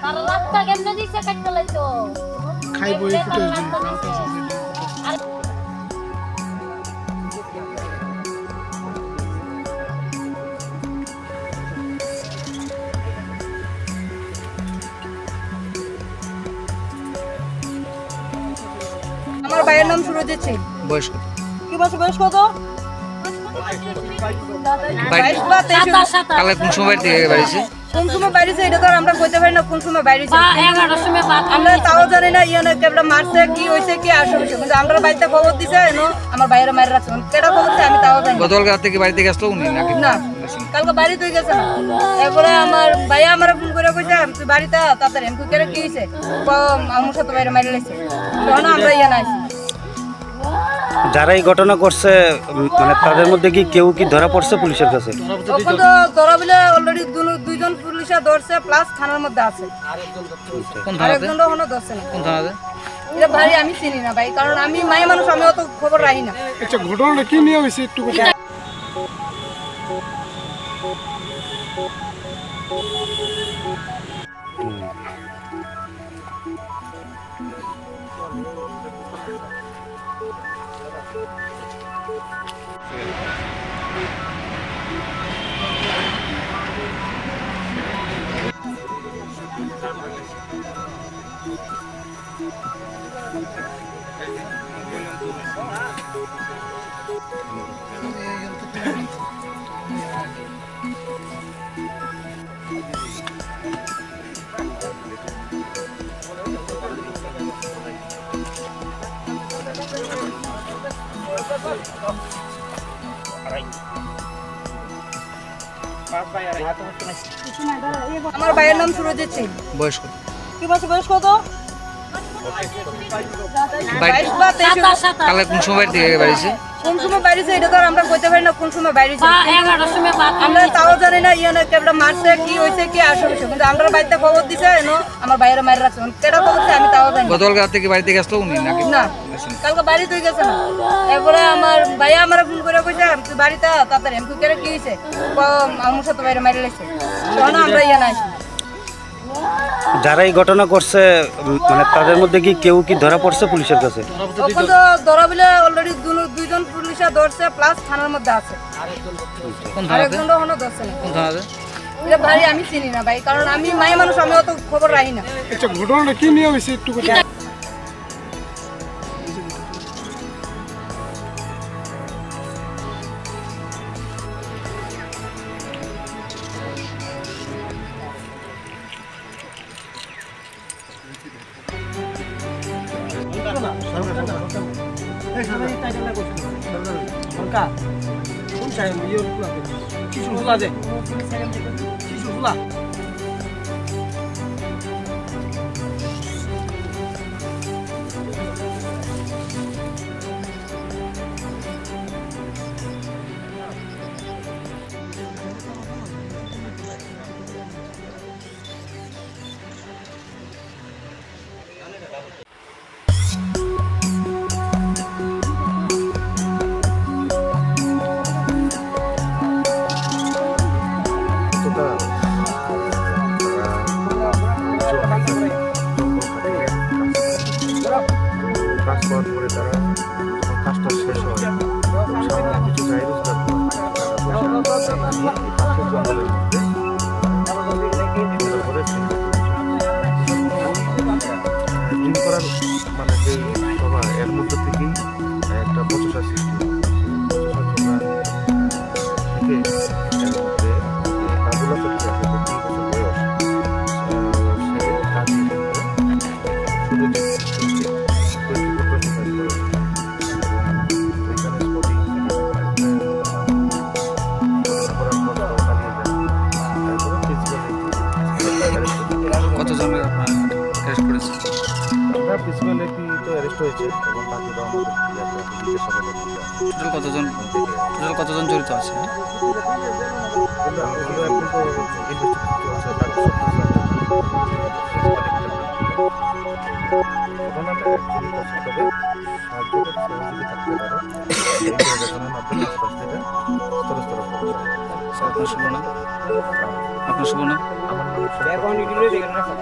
তার রাস্তা কেমনে দিছে কাটতে লাইতো খাইবো এই ফুটেজ আমার ভাইয়ের নাম সুরজিৎ সিং। বয়স কত? কি বছর বয়স কত? 22 বা 23। কালে কোন সময় থেকে বাইরেছে? কোন সময় বাইরেছে এটা তো আমরা কইতে পারি না কোন সময় বাইরেছে। 11টার সময় আমরা তাও জানি না ইয়ানে কেবলা মারছে কি হইছে কি আসবে কিন্তু আমরা বাড়িতে খবর দিছে এনো আমার ভাইয়ের মায়ের রাখছে কেডা খবর দিছে আমি তাও জানি। গতকাল রাত থেকে বাড়িতে গেছলো উনি নাকি? না কালকে বাড়ি তুই গেছে না। এরপরে আমার ভাইয়া আমার ফোন করে কইছে তুই বাড়িতে তাড়াতাড়ি আমি কেন কি হইছে আমার সাথে বাইরে মাইরে লাইছে তখন আমরা ইয়া না আইছি। যারা এই ঘটনা করছে মানে তাদের মধ্যে কি কেউ কি ধরা পড়ছে পুলিশের কাছে? তখন তো ধরা বলে অলরেডি দুইজন পুলিশে ধরছে প্লাস থানার মধ্যে আছে। আরেকজন এখনো ধরছে না। কোন থানাতে? এটা ভাই আমি চিনি না ভাই কারণ আমি মায়ের মানুষ আমি অত খবর রাখি না। আচ্ছা ঘটনাটা কি নিয়ে হয়েছে একটু আমার ভাইয়ের নাম সুরজিৎ সিং। বয়স কত? কি বছর বয়স কত? 22 বা 23। কালে কোন সময় থেকে বাইরেছে? কোন সময় বাইরেছে এটা তো আমরা কইতে পারি না কোন সময় বাইরেছে। 11টার সময় আমরা তাও জানি না ইয়ানে কেবলা মারছে কি হইছে কি আসবে কিন্তু আমরা বাড়িতে খবর দিছে এনো আমার ভাইয়ের মায়ের রাখছে কেডা খবর দিছে আমি তাও জানি। গতকাল রাত থেকে বাড়িতে গেছলো উনি নাকি? না কালকে বাড়ি তুই গেছে না। এরপরে আমার ভাইয়া আমার ফোন করে কইছে তুই বাড়িতে তাড়াতাড়ি আমি কেন কি হইছে আমার সাথে বাইরে মাইরে লাইছে তখন আমরা ইয়া না আইছি। যারা এই ঘটনা করছে মানে তাদের মধ্যে কি কেউ কি ধরা পড়ছে পুলিশের কাছে? তখন তো ধরা বলে অলরেডি দুইজন পুলিশে ধরছে প্লাস থানার মধ্যে আছে। আরেকজন এখনো ধরছে না। কোন থানাতে? এটা ভাই আমি চিনি না ভাই কারণ আমি মায়ের মানুষ আমি অত খবর রাখি না। আচ্ছা ঘটনাটা কি নিয়ে হয়েছে একটু মানে যে সভা এর মধ্যে থেকেই একটা বচসা সৃষ্টি কতজনের অ্যারেস্ট করেছে? আমরা প্রিন্সিপাল এপি তো অ্যারেস্ট হয়েছে এবং বাকিরা আমাদের টোটাল কতজন জড়িত আছে? মাধ্যমে স্যার আপনার শুভ নাম? আপনার শুভ নাম? আমার নাম